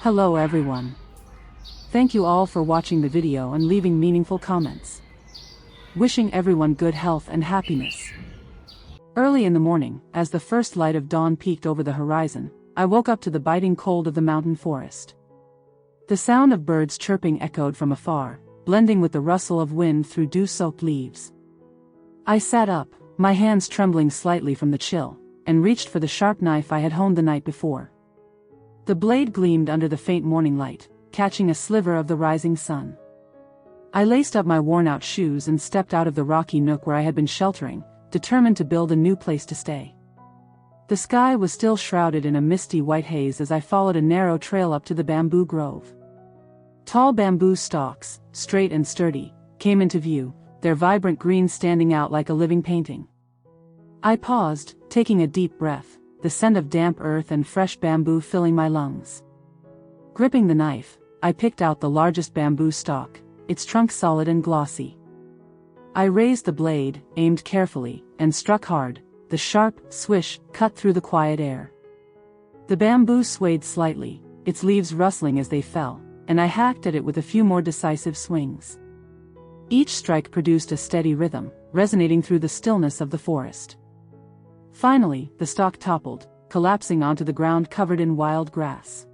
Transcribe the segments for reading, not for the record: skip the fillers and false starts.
Hello everyone. Thank you all for watching the video and leaving meaningful comments. Wishing everyone good health and happiness. Early in the morning, as the first light of dawn peeked over the horizon, I woke up to the biting cold of the mountain forest. The sound of birds chirping echoed from afar, blending with the rustle of wind through dew-soaked leaves. I sat up, my hands trembling slightly from the chill, and reached for the sharp knife I had honed the night before. The blade gleamed under the faint morning light, catching a sliver of the rising sun. I laced up my worn-out shoes and stepped out of the rocky nook where I had been sheltering, determined to build a new place to stay. The sky was still shrouded in a misty white haze as I followed a narrow trail up to the bamboo grove. Tall bamboo stalks, straight and sturdy, came into view, their vibrant green standing out like a living painting. I paused, taking a deep breath, the scent of damp earth and fresh bamboo filling my lungs. Gripping the knife, I picked out the largest bamboo stalk, its trunk solid and glossy. I raised the blade, aimed carefully, and struck hard. The sharp swish cut through the quiet air. The bamboo swayed slightly, its leaves rustling as they fell, and I hacked at it with a few more decisive swings. Each strike produced a steady rhythm, resonating through the stillness of the forest. Finally, the stalk toppled, collapsing onto the ground covered in wild grass.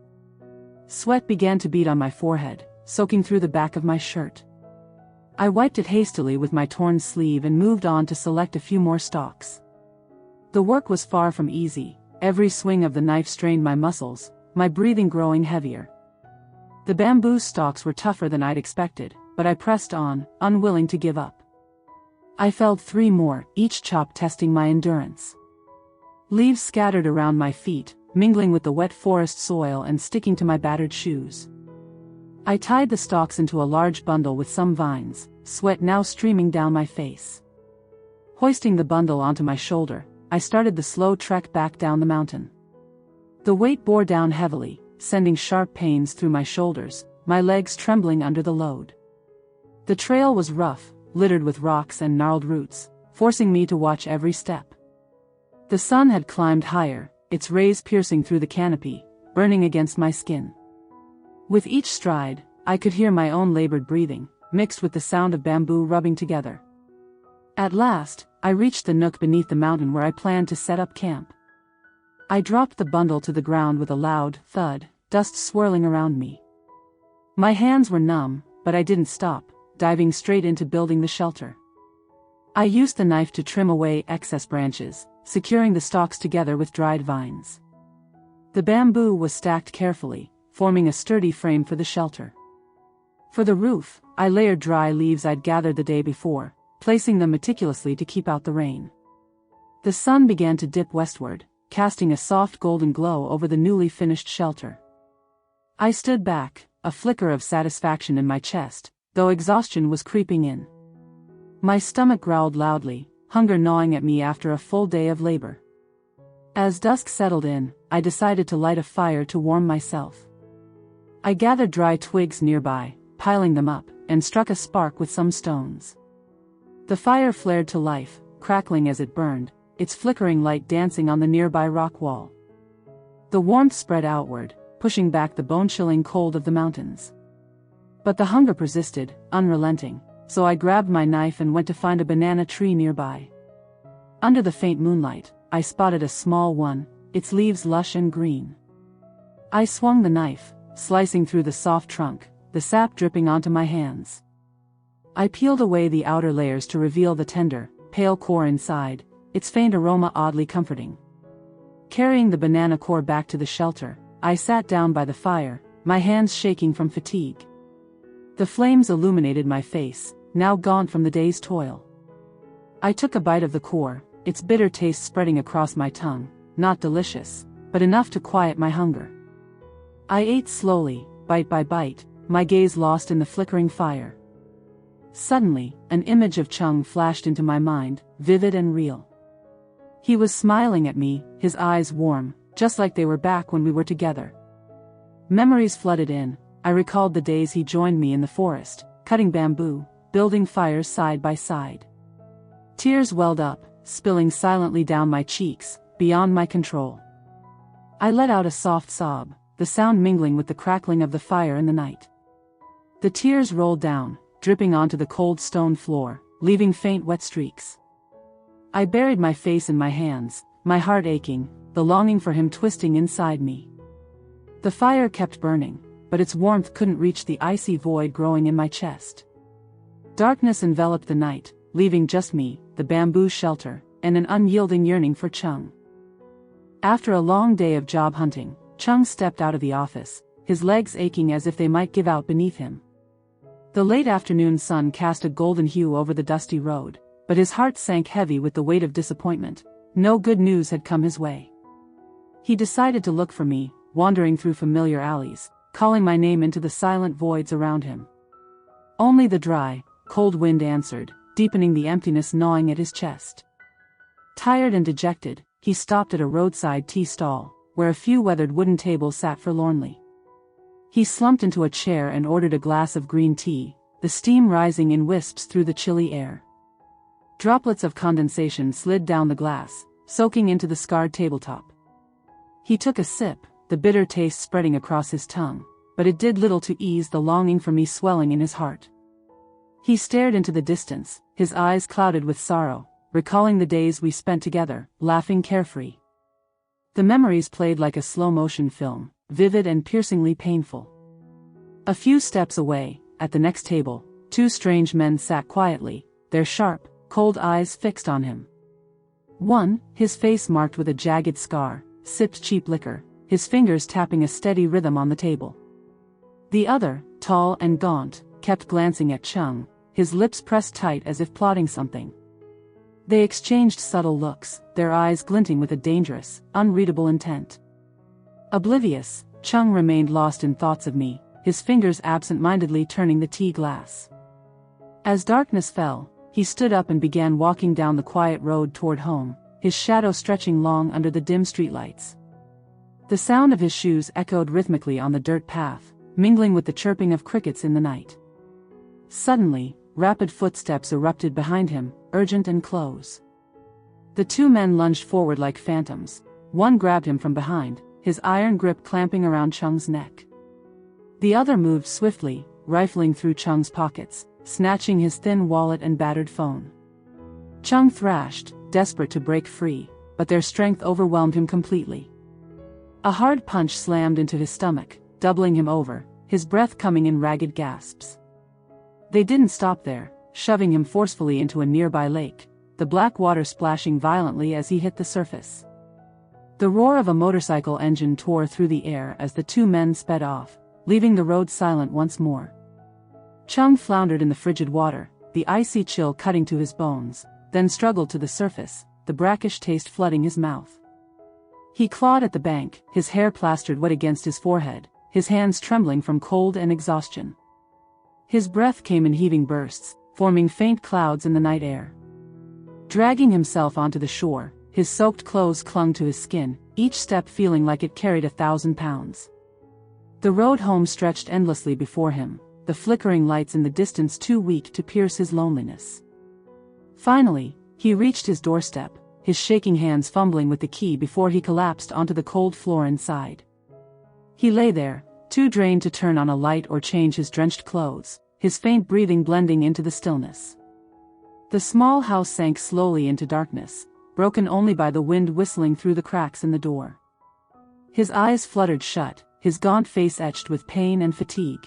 Sweat began to bead on my forehead, soaking through the back of my shirt. I wiped it hastily with my torn sleeve and moved on to select a few more stalks. The work was far from easy, every swing of the knife strained my muscles, my breathing growing heavier. The bamboo stalks were tougher than I'd expected, but I pressed on, unwilling to give up. I felled 3 more, each chop testing my endurance. Leaves scattered around my feet, mingling with the wet forest soil and sticking to my battered shoes. I tied the stalks into a large bundle with some vines, sweat now streaming down my face. Hoisting the bundle onto my shoulder, I started the slow trek back down the mountain. The weight bore down heavily, sending sharp pains through my shoulders, my legs trembling under the load. The trail was rough, littered with rocks and gnarled roots, forcing me to watch every step. The sun had climbed higher, its rays piercing through the canopy, burning against my skin. With each stride, I could hear my own labored breathing, mixed with the sound of bamboo rubbing together. At last, I reached the nook beneath the mountain where I planned to set up camp. I dropped the bundle to the ground with a loud thud, dust swirling around me. My hands were numb, but I didn't stop, diving straight into building the shelter. I used the knife to trim away excess branches, securing the stalks together with dried vines. The bamboo was stacked carefully, forming a sturdy frame for the shelter. For the roof, I layered dry leaves I'd gathered the day before, placing them meticulously to keep out the rain. The sun began to dip westward, casting a soft golden glow over the newly finished shelter. I stood back, a flicker of satisfaction in my chest, though exhaustion was creeping in. My stomach growled loudly, hunger gnawing at me after a full day of labor. As dusk settled in, I decided to light a fire to warm myself. I gathered dry twigs nearby, piling them up, and struck a spark with some stones. The fire flared to life, crackling as it burned, its flickering light dancing on the nearby rock wall. The warmth spread outward, pushing back the bone-chilling cold of the mountains. But the hunger persisted, unrelenting, so I grabbed my knife and went to find a banana tree nearby. Under the faint moonlight, I spotted a small one, its leaves lush and green. I swung the knife, slicing through the soft trunk, the sap dripping onto my hands. I peeled away the outer layers to reveal the tender, pale core inside, its faint aroma oddly comforting. Carrying the banana core back to the shelter, I sat down by the fire, my hands shaking from fatigue. The flames illuminated my face, now gaunt from the day's toil. I took a bite of the core, its bitter taste spreading across my tongue, not delicious, but enough to quiet my hunger. I ate slowly, bite by bite, my gaze lost in the flickering fire. Suddenly, an image of Chung flashed into my mind, vivid and real. He was smiling at me, his eyes warm, just like they were back when we were together. Memories flooded in. I recalled the days he joined me in the forest, cutting bamboo, building fires side by side. Tears welled up, spilling silently down my cheeks, beyond my control. I let out a soft sob, the sound mingling with the crackling of the fire in the night. The tears rolled down, dripping onto the cold stone floor, leaving faint wet streaks. I buried my face in my hands, my heart aching, the longing for him twisting inside me. The fire kept burning, but its warmth couldn't reach the icy void growing in my chest. Darkness enveloped the night, leaving just me, the bamboo shelter, and an unyielding yearning for Chung. After a long day of job hunting, Chung stepped out of the office, his legs aching as if they might give out beneath him. The late afternoon sun cast a golden hue over the dusty road, but his heart sank heavy with the weight of disappointment. No good news had come his way. He decided to look for me, wandering through familiar alleys, calling my name into the silent voids around him. Only the dry, cold wind answered, deepening the emptiness gnawing at his chest. Tired and dejected, he stopped at a roadside tea stall, where a few weathered wooden tables sat forlornly. He slumped into a chair and ordered a glass of green tea, the steam rising in wisps through the chilly air. Droplets of condensation slid down the glass, soaking into the scarred tabletop. He took a sip, the bitter taste spreading across his tongue, but it did little to ease the longing for me swelling in his heart. He stared into the distance, his eyes clouded with sorrow, recalling the days we spent together, laughing carefree. The memories played like a slow-motion film, vivid and piercingly painful. A few steps away, at the next table, two strange men sat quietly, their sharp, cold eyes fixed on him. One, his face marked with a jagged scar, sipped cheap liquor, his fingers tapping a steady rhythm on the table. The other, tall and gaunt, kept glancing at Chung, his lips pressed tight as if plotting something. They exchanged subtle looks, their eyes glinting with a dangerous, unreadable intent. Oblivious, Chung remained lost in thoughts of me, his fingers absent-mindedly turning the tea glass. As darkness fell, he stood up and began walking down the quiet road toward home, his shadow stretching long under the dim streetlights. The sound of his shoes echoed rhythmically on the dirt path, mingling with the chirping of crickets in the night. Suddenly, rapid footsteps erupted behind him, urgent and close. The two men lunged forward like phantoms. One grabbed him from behind, his iron grip clamping around Chung's neck. The other moved swiftly, rifling through Chung's pockets, snatching his thin wallet and battered phone. Chung thrashed, desperate to break free, but their strength overwhelmed him completely. A hard punch slammed into his stomach, doubling him over, his breath coming in ragged gasps. They didn't stop there, shoving him forcefully into a nearby lake, the black water splashing violently as he hit the surface. The roar of a motorcycle engine tore through the air as the two men sped off, leaving the road silent once more. Chung floundered in the frigid water, the icy chill cutting to his bones, then struggled to the surface, the brackish taste flooding his mouth. He clawed at the bank, his hair plastered wet against his forehead, his hands trembling from cold and exhaustion. His breath came in heaving bursts, forming faint clouds in the night air. Dragging himself onto the shore, his soaked clothes clung to his skin, each step feeling like it carried 1,000 pounds. The road home stretched endlessly before him, the flickering lights in the distance too weak to pierce his loneliness. Finally, he reached his doorstep, his shaking hands fumbling with the key before he collapsed onto the cold floor inside. He lay there, too drained to turn on a light or change his drenched clothes, his faint breathing blending into the stillness. The small house sank slowly into darkness, broken only by the wind whistling through the cracks in the door. His eyes fluttered shut, his gaunt face etched with pain and fatigue.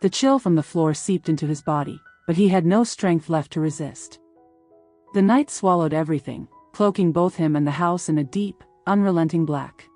The chill from the floor seeped into his body, but he had no strength left to resist. The night swallowed everything, cloaking both him and the house in a deep, unrelenting black.